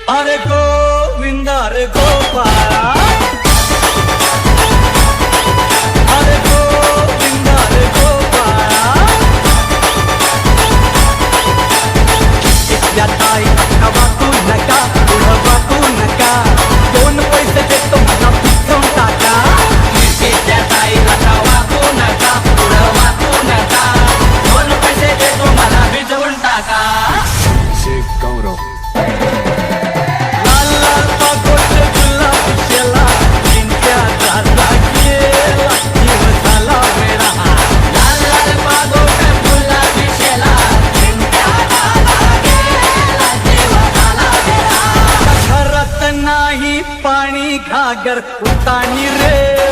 अरे गोविंदा रे गोपाळा, अरे गोविंदा रे गोपाळा, इथल्या ताईला वाचू नका, पुढं वाचू नका, दोन पैसे देतो मला पिचवून टाका. इथल्या ताईला वाचू नका, पुढं वाचू नका, दोन पैसे देतो मला पिचवून टाका. गौरव पाणी घागर उतानी रे.